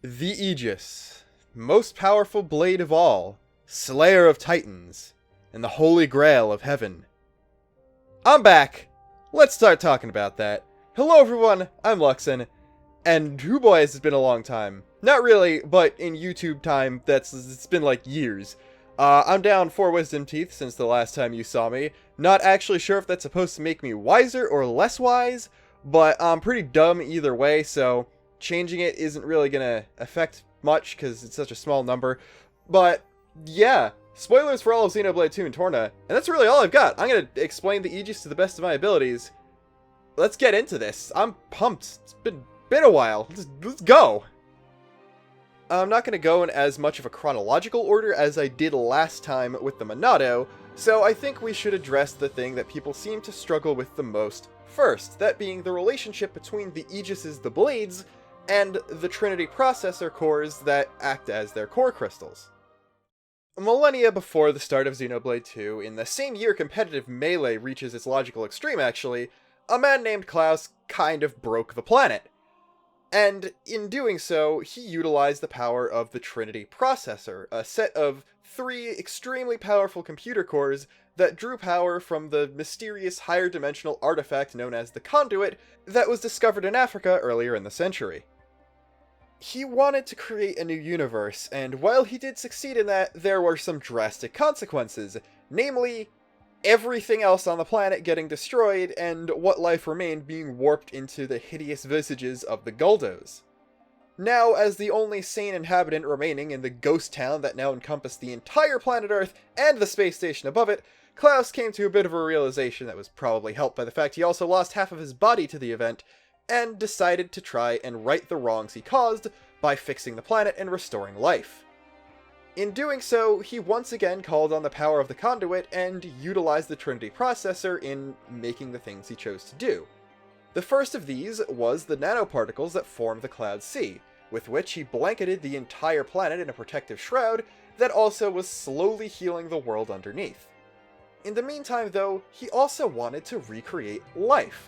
The Aegis, most powerful blade of all, slayer of titans, and the holy grail of heaven. I'm back! Let's start talking about that. Hello everyone, I'm Luxon, and who boys, it's been a long time. Not really, but in YouTube time, it's been like years. I'm down 4 wisdom teeth since the last time you saw me. Not actually sure if that's supposed to make me wiser or less wise, but I'm pretty dumb either way, so changing it isn't really gonna affect much because it's such a small number. But yeah, spoilers for all of Xenoblade 2 and Torna, and that's really all I've got. I'm gonna explain the Aegis to the best of my abilities. Let's get into this. I'm pumped. It's been a while. Let's go. I'm not going to go in as much of a chronological order as I did last time with the Monado, so I think we should address the thing that people seem to struggle with the most first, that being the relationship between the Aegises, the blades, and the Trinity processor cores that act as their core crystals. Millennia before the start of Xenoblade 2, in the same year competitive Melee reaches its logical extreme actually, a man named Klaus kind of broke the planet. And in doing so, he utilized the power of the Trinity processor, a set of 3 extremely powerful computer cores that drew power from the mysterious higher dimensional artifact known as the Conduit that was discovered in Africa earlier in the century. He wanted to create a new universe, and while he did succeed in that, there were some drastic consequences, namely, everything else on the planet getting destroyed, and what life remained being warped into the hideous visages of the Guldos. Now, as the only sane inhabitant remaining in the ghost town that now encompassed the entire planet Earth and the space station above it, Klaus came to a bit of a realization that was probably helped by the fact he also lost half of his body to the event, and decided to try and right the wrongs he caused by fixing the planet and restoring life. In doing so, he once again called on the power of the Conduit and utilized the Trinity processor in making the things he chose to do. The first of these was the nanoparticles that formed the Cloud Sea, with which he blanketed the entire planet in a protective shroud that also was slowly healing the world underneath. In the meantime, though, he also wanted to recreate life,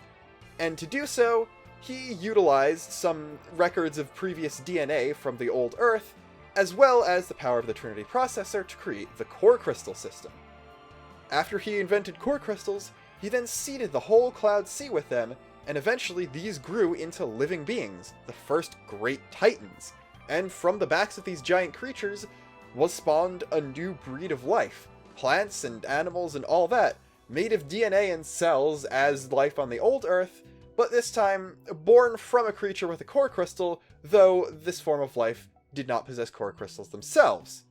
and to do so, he utilized some records of previous DNA from the old Earth, as well as the power of the Trinity processor to create the core crystal system. After he invented core crystals, he then seeded the whole Cloud Sea with them, and eventually these grew into living beings, the first great titans, and from the backs of these giant creatures was spawned a new breed of life, plants and animals and all that, made of DNA and cells as life on the old Earth, but this time born from a creature with a core crystal, though this form of life did not possess core crystals themselves.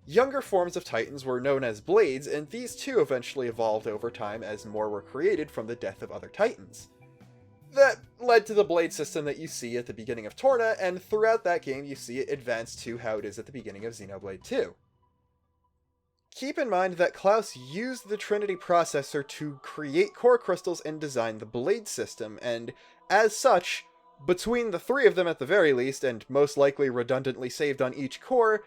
Younger forms of titans were known as blades, and these too eventually evolved over time as more were created from the death of other titans. That led to the blade system that you see at the beginning of Torna, and throughout that game you see it advance to how it is at the beginning of Xenoblade 2. Keep in mind that Klaus used the Trinity processor to create core crystals and design the blade system, and as such, between the 3 of them at the very least, and most likely redundantly saved on each core,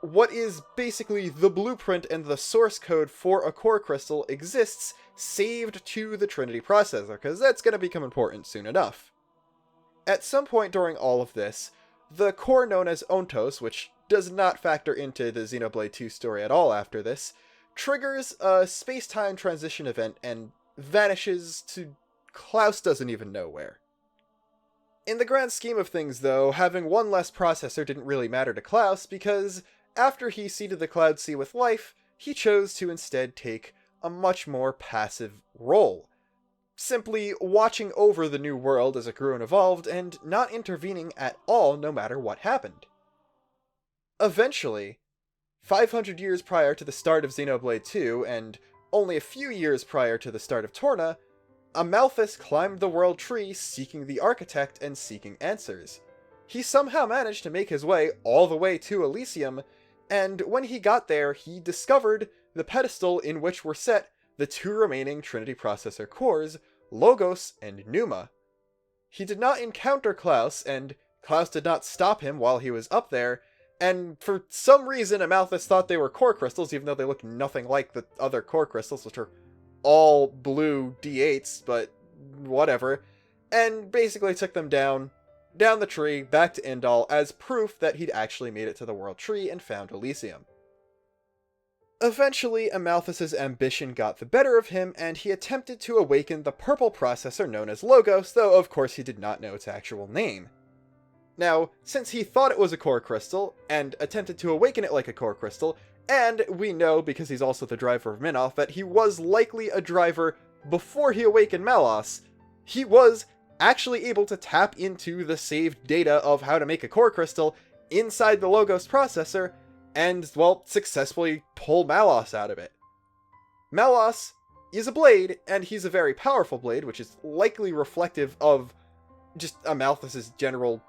what is basically the blueprint and the source code for a core crystal exists, saved to the Trinity processor, because that's going to become important soon enough. At some point during all of this, the core known as Ontos, which does not factor into the Xenoblade 2 story at all after this, triggers a space-time transition event and vanishes to Klaus doesn't even know where. In the grand scheme of things, though, having one less processor didn't really matter to Klaus, because after he seeded the Cloud Sea with life, he chose to instead take a much more passive role, simply watching over the new world as it grew and evolved, and not intervening at all no matter what happened. Eventually, 500 years prior to the start of Xenoblade 2, and only a few years prior to the start of Torna, Amalthus climbed the world tree seeking the architect and seeking answers. He somehow managed to make his way all the way to Elysium, and when he got there, he discovered the pedestal in which were set the 2 remaining Trinity processor cores, Logos and Pneuma. He did not encounter Klaus, and Klaus did not stop him while he was up there, and for some reason Amalthus thought they were core crystals, even though they looked nothing like the other core crystals, which are all blue D8s, but whatever, and basically took them down, down the tree, back to Indal, as proof that he'd actually made it to the World Tree and found Elysium. Eventually, Amalthus's ambition got the better of him, and he attempted to awaken the purple processor known as Logos, though of course he did not know its actual name. Now, since he thought it was a core crystal, and attempted to awaken it like a core crystal, and we know, because he's also the driver of Minoth, that he was likely a driver before he awakened Malice, he was actually able to tap into the saved data of how to make a core crystal inside the Logos processor, and, well, successfully pull Malice out of it. Malice is a blade, and he's a very powerful blade, which is likely reflective of just Amalthus's general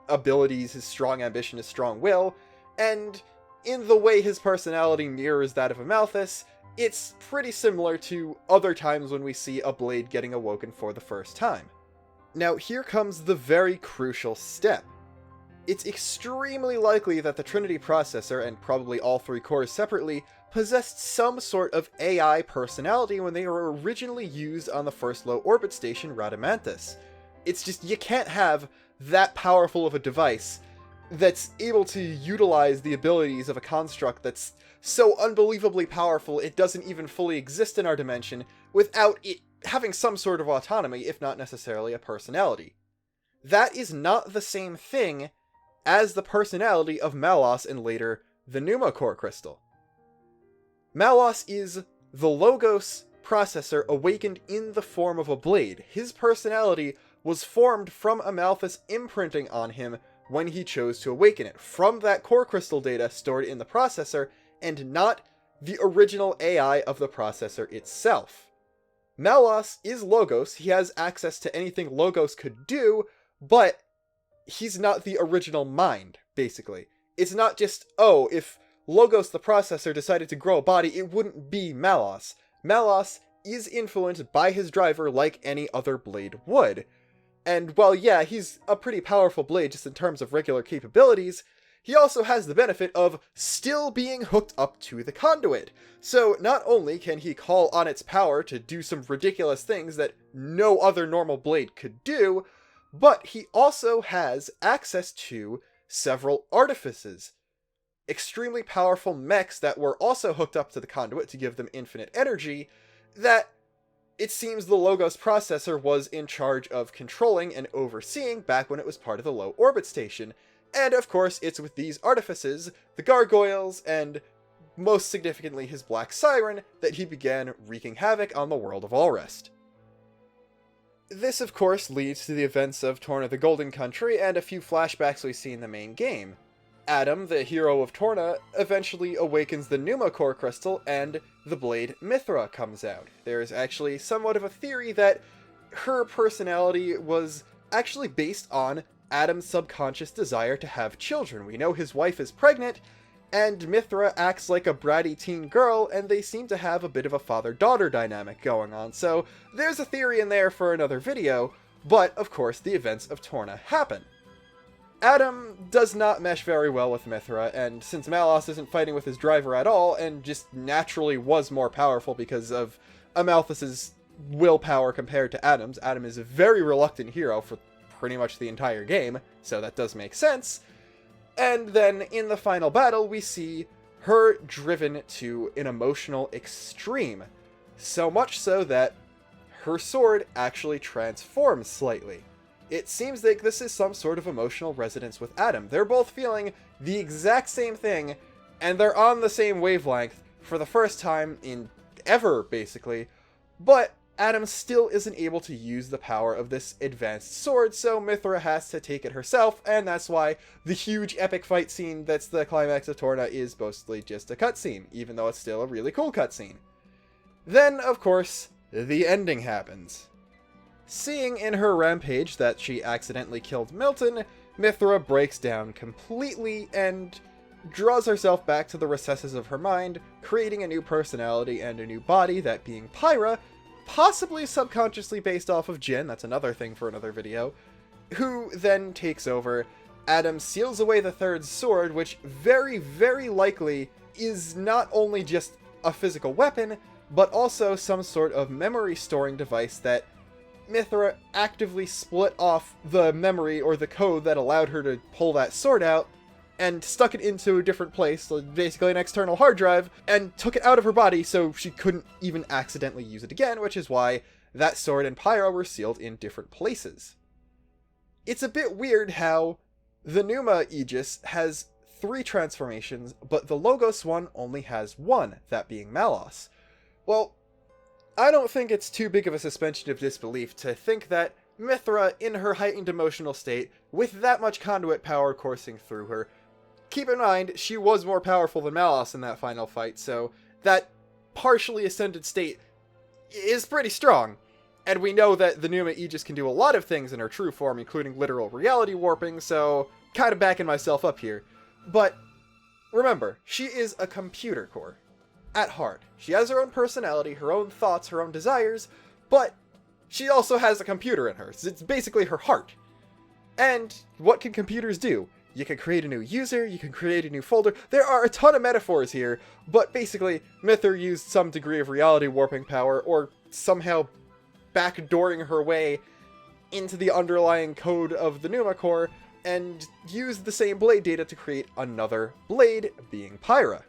abilities, his strong ambition, his strong will, and in the way his personality mirrors that of Amalthus, it's pretty similar to other times when we see a blade getting awoken for the first time. Now, here comes the very crucial step. It's extremely likely that the Trinity processor, and probably all three cores separately, possessed some sort of AI personality when they were originally used on the first low-orbit station, Rhadamanthus. It's just, you can't have that powerful of a device that's able to utilize the abilities of a construct that's so unbelievably powerful it doesn't even fully exist in our dimension, without it having some sort of autonomy, if not necessarily a personality. That is not the same thing as the personality of Malice and later the Pneumocore crystal. Malice is the Logos processor awakened in the form of a blade. His personality was formed from Amalthus imprinting on him when he chose to awaken it, from that core crystal data stored in the processor, and not the original AI of the processor itself. Malice is Logos, he has access to anything Logos could do, but he's not the original mind, basically. It's not just, oh, if Logos the processor decided to grow a body, it wouldn't be Malice. Malice is influenced by his driver like any other blade would. And while, yeah, he's a pretty powerful blade just in terms of regular capabilities, he also has the benefit of still being hooked up to the conduit. So not only can he call on its power to do some ridiculous things that no other normal blade could do, but he also has access to several artifices. Extremely powerful mechs that were also hooked up to the conduit to give them infinite energy, that it seems the Logos processor was in charge of controlling and overseeing back when it was part of the low orbit station. And of course, it's with these artifices, the gargoyles, and most significantly his Black Siren, that he began wreaking havoc on the world of Allrest. This, of course, leads to the events of Torna the Golden Country and a few flashbacks we see in the main game. Adam, the hero of Torna, eventually awakens the Pneumocore crystal, and the blade Mithra comes out. There's actually somewhat of a theory that her personality was actually based on Adam's subconscious desire to have children. We know his wife is pregnant, and Mithra acts like a bratty teen girl, and they seem to have a bit of a father-daughter dynamic going on, so there's a theory in there for another video, but of course the events of Torna happen. Adam does not mesh very well with Mithra, and since Malice isn't fighting with his driver at all, and just naturally was more powerful because of Amalthus's willpower compared to Adam's, Adam is a very reluctant hero for pretty much the entire game, so that does make sense. And then in the final battle, we see her driven to an emotional extreme. So much so that her sword actually transforms slightly. It seems like this is some sort of emotional resonance with Adam. They're both feeling the exact same thing, and they're on the same wavelength for the first time in ever, basically. But Adam still isn't able to use the power of this advanced sword, so Mithra has to take it herself, and that's why the huge epic fight scene that's the climax of Torna is mostly just a cutscene, even though it's still a really cool cutscene. Then, of course, the ending happens. Seeing in her rampage that she accidentally killed Milton, Mithra breaks down completely and draws herself back to the recesses of her mind, creating a new personality and a new body, that being Pyra, possibly subconsciously based off of Jin, that's another thing for another video, who then takes over. Adam seals away the third sword, which very, very likely is not only just a physical weapon, but also some sort of memory storing device that Mithra actively split off the memory or the code that allowed her to pull that sword out and stuck it into a different place, so basically an external hard drive, and took it out of her body so she couldn't even accidentally use it again, which is why that sword and Pyra were sealed in different places. It's a bit weird how the Pneuma Aegis has 3 transformations, but the Logos one only has 1, that being Malice. Well, I don't think it's too big of a suspension of disbelief to think that Mithra, in her heightened emotional state, with that much conduit power coursing through her, keep in mind, she was more powerful than Malice in that final fight, so that partially ascended state is pretty strong. And we know that the Pneuma Aegis can do a lot of things in her true form, including literal reality warping, so kind of backing myself up here. But remember, she is a computer core at heart. She has her own personality, her own thoughts, her own desires, but she also has a computer in her. It's basically her heart. And what can computers do? You can create a new user, you can create a new folder. There are a ton of metaphors here, but basically, Mithra used some degree of reality warping power, or somehow backdooring her way into the underlying code of the Pneuma core, and used the same blade data to create another blade, being Pyra.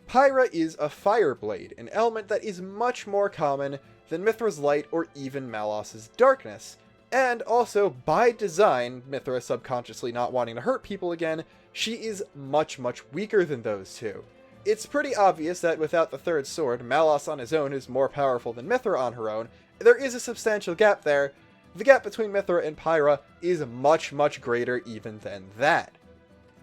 Pyra is a fire blade, an element that is much more common than Mithra's light or even Malice's darkness. And also, by design, Mithra subconsciously not wanting to hurt people again, she is much, much weaker than those two. It's pretty obvious that without the third sword, Malice on his own is more powerful than Mithra on her own. There is a substantial gap there. The gap between Mithra and Pyra is much, much greater even than that.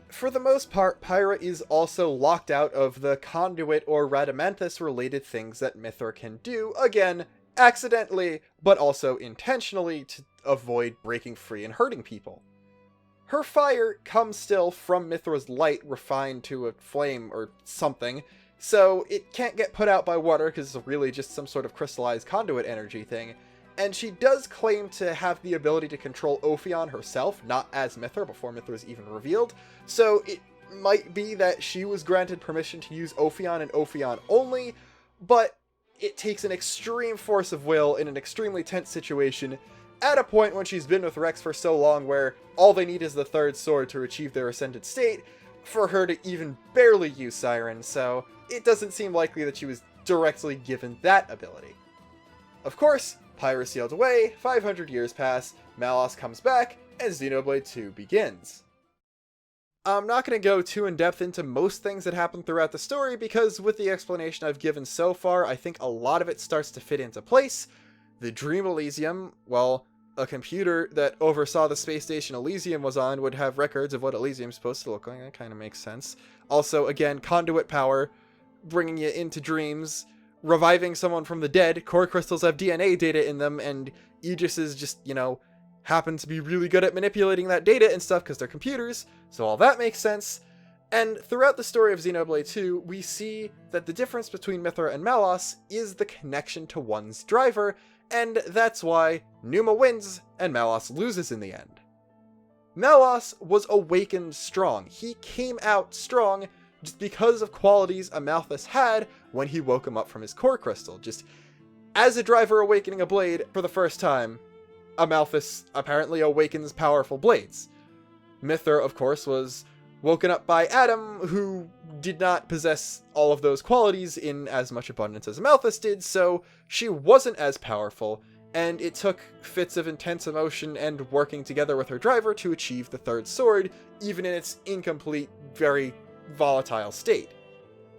For the most part, Pyra is also locked out of the conduit or Radamanthus-related things that Mithra can do, again, accidentally, but also intentionally to avoid breaking free and hurting people. Her fire comes still from Mithra's light refined to a flame or something, so it can't get put out by water because it's really just some sort of crystallized conduit energy thing, and she does claim to have the ability to control Ophion herself, not as Mithra before Mithra is even revealed, so it might be that she was granted permission to use Ophion and Ophion only, but it takes an extreme force of will in an extremely tense situation, at a point when she's been with Rex for so long where all they need is the third sword to achieve their ascended state, for her to even barely use Siren, so it doesn't seem likely that she was directly given that ability. Of course, Pyra sealed away, 500 years pass, Malice comes back, and Xenoblade 2 begins. I'm not going to go too in-depth into most things that happen throughout the story, because with the explanation I've given so far, I think a lot of it starts to fit into place. The Dream Elysium, well, a computer that oversaw the space station Elysium was on would have records of what Elysium's supposed to look like. That kind of makes sense. Also, again, conduit power, bringing you into dreams, reviving someone from the dead. Core crystals have DNA data in them, and Aegises just, happen to be really good at manipulating that data and stuff because they're computers, so all that makes sense. And throughout the story of Xenoblade 2, we see that the difference between Mithra and Malice is the connection to one's driver, and that's why Pneuma wins and Malice loses in the end. Malice was awakened strong. He came out strong just because of qualities Amalthus had when he woke him up from his core crystal. Just as a driver awakening a blade for the first time, Amalthus apparently awakens powerful blades. Mithra, of course, was woken up by Adam, who did not possess all of those qualities in as much abundance as Amalthus did, so she wasn't as powerful, and it took fits of intense emotion and working together with her driver to achieve the third sword, even in its incomplete, very volatile state.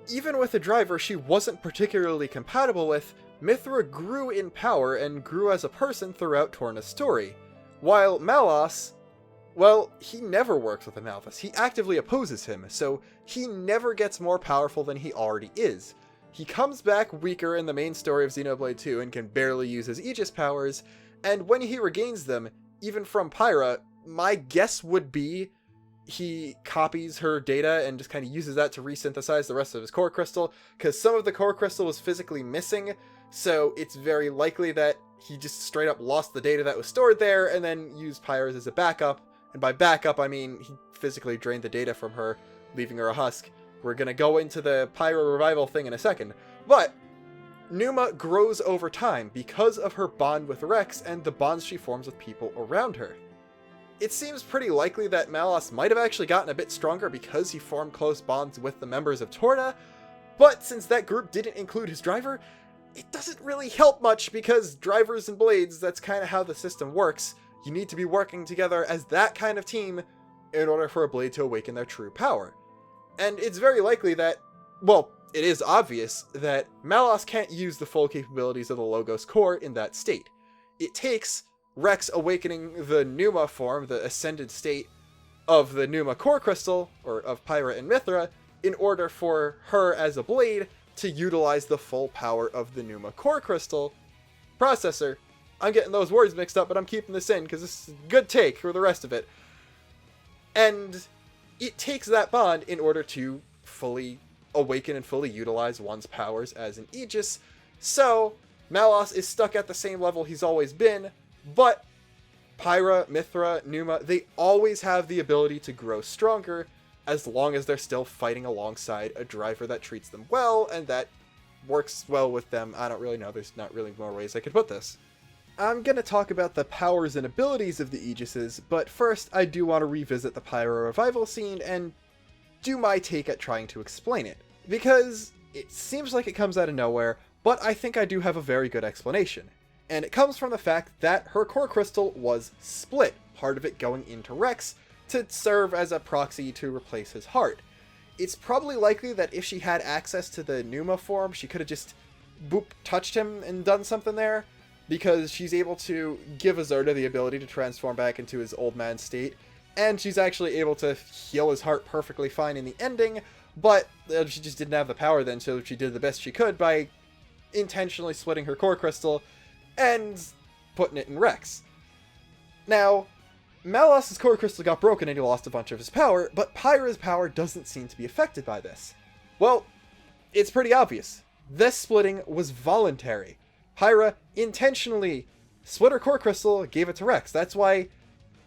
Even with a driver she wasn't particularly compatible with, Mithra grew in power and grew as a person throughout Torna's story, while Malice, well, he never works with Amalthus. He actively opposes him, so he never gets more powerful than he already is. He comes back weaker in the main story of Xenoblade 2 and can barely use his Aegis powers, and when he regains them, even from Pyra, my guess would be he copies her data and just kind of uses that to resynthesize the rest of his core crystal, because some of the core crystal was physically missing, so it's very likely that he just straight up lost the data that was stored there and then used Pyra's as a backup. And by backup, I mean he physically drained the data from her, leaving her a husk. We're gonna go into the Pyra revival thing in a second. But Numa grows over time because of her bond with Rex and the bonds she forms with people around her. It seems pretty likely that Malice might have actually gotten a bit stronger because he formed close bonds with the members of Torna, but since that group didn't include his driver, it doesn't really help much because drivers and blades, that's kind of how the system works. You need to be working together as that kind of team in order for a blade to awaken their true power. And it's very likely that, well, it is obvious that Malice can't use the full capabilities of the Logos core in that state. It takes Rex awakening the Numa form, the ascended state of the Numa core crystal, or of Pyra and Mithra, in order for her as a blade to utilize the full power of the Numa core crystal processor. I'm getting those words mixed up, but I'm keeping this in because this is a good take for the rest of it. And it takes that bond in order to fully awaken and fully utilize one's powers as an Aegis. So Malice is stuck at the same level he's always been, but Pyra, Mithra, Numa, they always have the ability to grow stronger as long as they're still fighting alongside a driver that treats them well and that works well with them. I don't really know. There's not really more ways I could put this. I'm going to talk about the powers and abilities of the Aegises, but first I do want to revisit the Pyra revival scene and do my take at trying to explain it, because it seems like it comes out of nowhere, but I think I do have a very good explanation. And it comes from the fact that her core crystal was split, part of it going into Rex to serve as a proxy to replace his heart. It's probably likely that if she had access to the Numa form, she could have just boop touched him and done something there, because she's able to give Azurda the ability to transform back into his old man state, and she's actually able to heal his heart perfectly fine in the ending, but she just didn't have the power then, so she did the best she could by intentionally splitting her core crystal and putting it in Rex. Now, Malice's core crystal got broken and he lost a bunch of his power, but Pyra's power doesn't seem to be affected by this. Well, it's pretty obvious. This splitting was voluntary. Pyra intentionally split her core crystal, gave it to Rex. That's why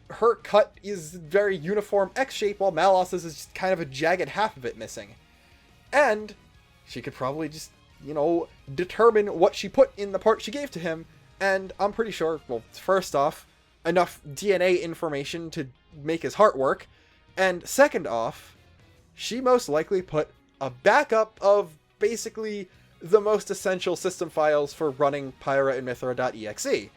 her cut is very uniform X shape, while Malice's is just kind of a jagged half of it missing. And she could probably just, determine what she put in the part she gave to him, and I'm pretty sure, well, first off, enough DNA information to make his heart work, and second off, she most likely put a backup of basically the most essential system files for running Pyra and Mithra.exe.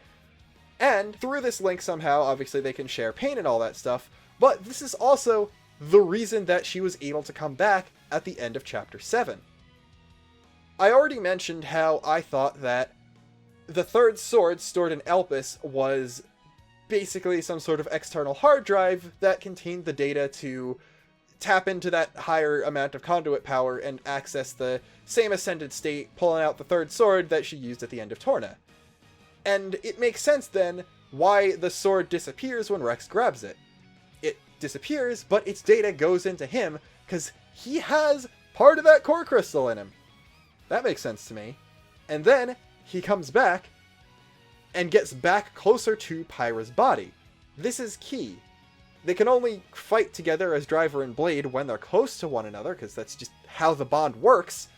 And through this link somehow, obviously they can share pain and all that stuff, but this is also the reason that she was able to come back at the end of Chapter 7. I already mentioned how I thought that the third sword stored in Elpis was basically some sort of external hard drive that contained the data to tap into that higher amount of conduit power and access the same ascended state, pulling out the third sword that she used at the end of Torna. And it makes sense then why the sword disappears when Rex grabs it. It disappears, but its data goes into him because he has part of that core crystal in him. That makes sense to me. And then he comes back and gets back closer to Pyra's body. This is key. They can only fight together as driver and blade when they're close to one another, because that's just how the bond works.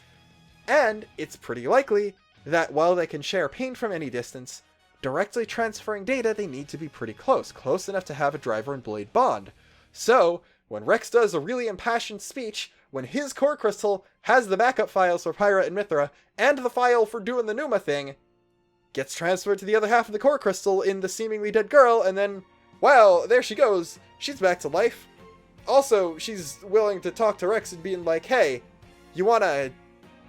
And it's pretty likely that while they can share pain from any distance, directly transferring data, they need to be pretty close enough to have a driver and blade bond. So, when Rex does a really impassioned speech, when his core crystal has the backup files for Pyra and Mithra, and the file for doing the Numa thing, gets transferred to the other half of the core crystal in the seemingly dead girl, and then, wow, there she goes. She's back to life. Also, she's willing to talk to Rex and being like, hey, you wanna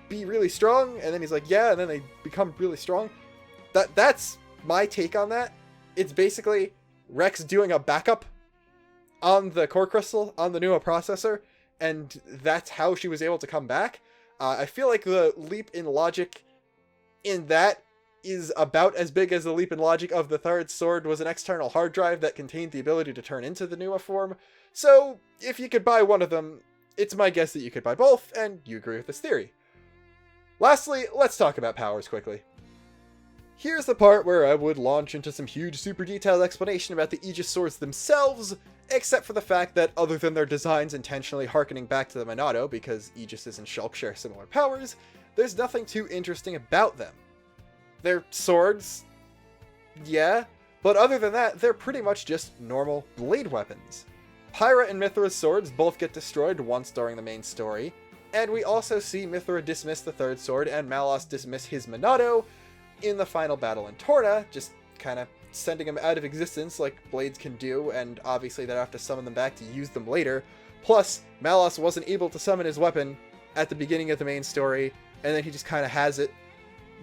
be really strong? And then he's like, yeah, and then they become really strong. That's my take on that. It's basically Rex doing a backup on the core crystal, on the Numa processor, and that's how she was able to come back. I feel like the leap in logic in that is about as big as the leap in logic of the third sword was an external hard drive that contained the ability to turn into the Numa form. So, if you could buy one of them, it's my guess that you could buy both, and you agree with this theory. Lastly, let's talk about powers quickly. Here's the part where I would launch into some huge super detailed explanation about the Aegis swords themselves, except for the fact that other than their designs intentionally harkening back to the Monado, because Aegises and Shulk share similar powers, there's nothing too interesting about them. They're swords, yeah, but other than that, they're pretty much just normal blade weapons. Pyra and Mithra's swords both get destroyed once during the main story, and we also see Mithra dismiss the third sword and Malice dismiss his Monado in the final battle in Torna, just kind of sending him out of existence like blades can do, and obviously they'd have to summon them back to use them later. Plus, Malice wasn't able to summon his weapon at the beginning of the main story, and then he just kind of has it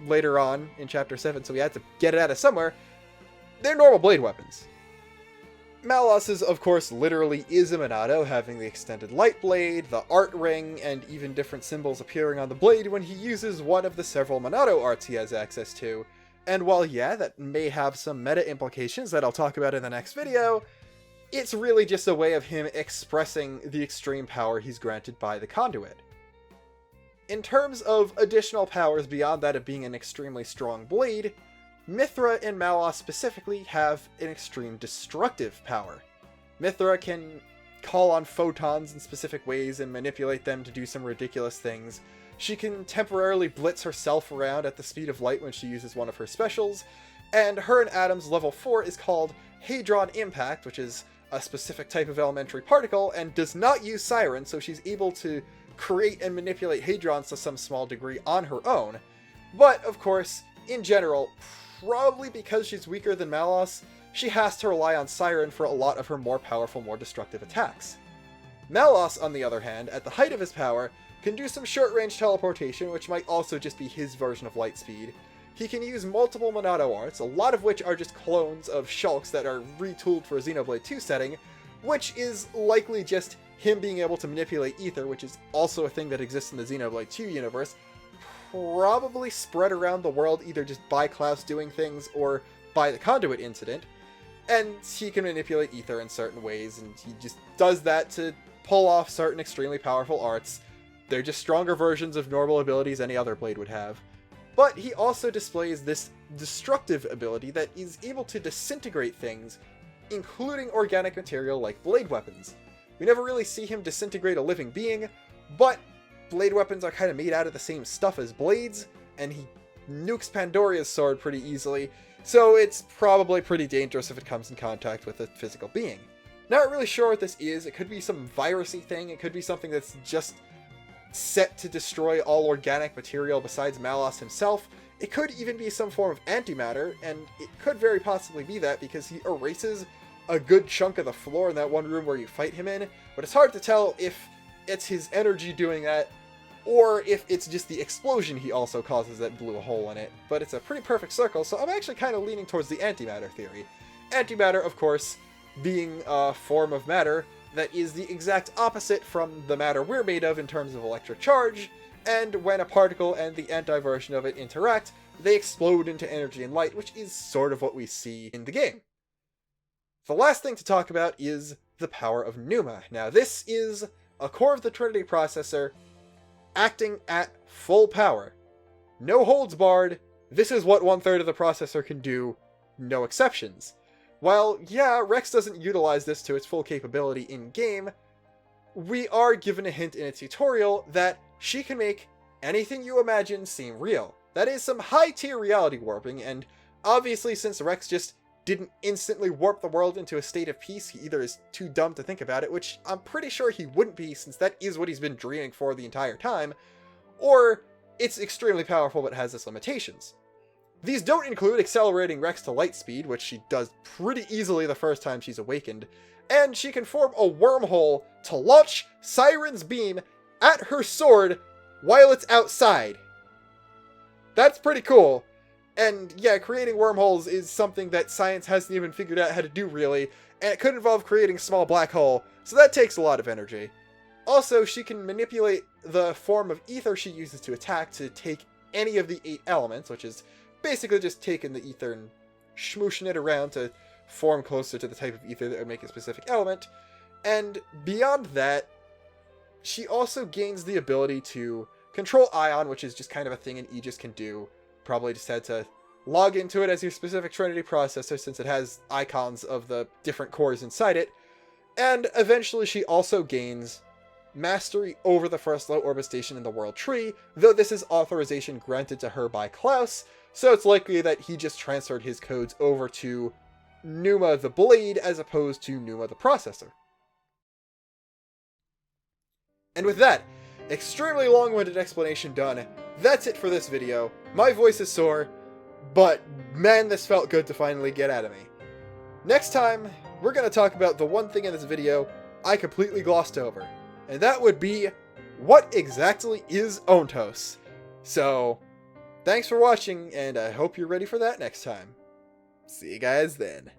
later on in Chapter 7, so he had to get it out of somewhere. They're normal blade weapons. Malice's, of course, literally is a Monado, having the extended light blade, the art ring, and even different symbols appearing on the blade when he uses one of the several Monado arts he has access to. And while, yeah, that may have some meta implications that I'll talk about in the next video, it's really just a way of him expressing the extreme power he's granted by the Conduit. In terms of additional powers beyond that of being an extremely strong blade, Mithra and Malice specifically have an extreme destructive power. Mithra can call on photons in specific ways and manipulate them to do some ridiculous things. She can temporarily blitz herself around at the speed of light when she uses one of her specials, and her and Adam's level 4 is called Hadron Impact, which is a specific type of elementary particle and does not use Siren, so she's able to create and manipulate hadrons to some small degree on her own. But, of course, in general, probably because she's weaker than Malice, she has to rely on Siren for a lot of her more powerful, more destructive attacks. Malice, on the other hand, at the height of his power, can do some short-range teleportation, which might also just be his version of light speed. He can use multiple Monado arts, a lot of which are just clones of Shulks that are retooled for a Xenoblade 2 setting, which is likely just him being able to manipulate ether, which is also a thing that exists in the Xenoblade 2 universe, probably spread around the world either just by Klaus doing things or by the Conduit incident, and he can manipulate ether in certain ways, and he just does that to pull off certain extremely powerful arts. They're just stronger versions of normal abilities any other blade would have. But he also displays this destructive ability that is able to disintegrate things, including organic material like blade weapons. We never really see him disintegrate a living being, but blade weapons are kind of made out of the same stuff as blades, and he nukes Pandoria's sword pretty easily, so it's probably pretty dangerous if it comes in contact with a physical being. Not really sure what this is. It could be some virusy thing, it could be something that's just set to destroy all organic material besides Malice himself. It could even be some form of antimatter, and it could very possibly be that because he erases a good chunk of the floor in that one room where you fight him in, but it's hard to tell if it's his energy doing that, or if it's just the explosion he also causes that blew a hole in it. But it's a pretty perfect circle, so I'm actually kind of leaning towards the antimatter theory. Antimatter, of course, being a form of matter that is the exact opposite from the matter we're made of in terms of electric charge, and when a particle and the anti-version of it interact, they explode into energy and light, which is sort of what we see in the game. The last thing to talk about is the power of Pneuma. Now, this is a core of the Trinity processor acting at full power. No holds barred, this is what 1/3 of the processor can do, no exceptions. While, yeah, Rex doesn't utilize this to its full capability in-game, we are given a hint in a tutorial that she can make anything you imagine seem real. That is some high-tier reality warping, and obviously since Rex just didn't instantly warp the world into a state of peace, he either is too dumb to think about it, which I'm pretty sure he wouldn't be since that is what he's been dreaming for the entire time, or it's extremely powerful but has its limitations. These don't include accelerating Rex to light speed, which she does pretty easily the first time she's awakened, and she can form a wormhole to launch Siren's beam at her sword while it's outside. That's pretty cool. And yeah, creating wormholes is something that science hasn't even figured out how to do really, and it could involve creating a small black hole, so that takes a lot of energy. Also, she can manipulate the form of ether she uses to attack to take any of the 8 elements, which is basically just taking the ether and smooshing it around to form closer to the type of ether that would make a specific element. And beyond that, she also gains the ability to control Ion, which is just kind of a thing an Aegis can do. Probably just had to log into it as your specific Trinity processor since it has icons of the different cores inside it, and eventually she also gains mastery over the first low orbit station in the world tree, though this is authorization granted to her by Klaus, so it's likely that he just transferred his codes over to Numa the Blade as opposed to Numa the processor. And with that extremely long-winded explanation done, that's it for this video. My voice is sore, but man, this felt good to finally get out of me. Next time, we're going to talk about the one thing in this video I completely glossed over, and that would be, what exactly is Ontos? So, thanks for watching, and I hope you're ready for that next time. See you guys then.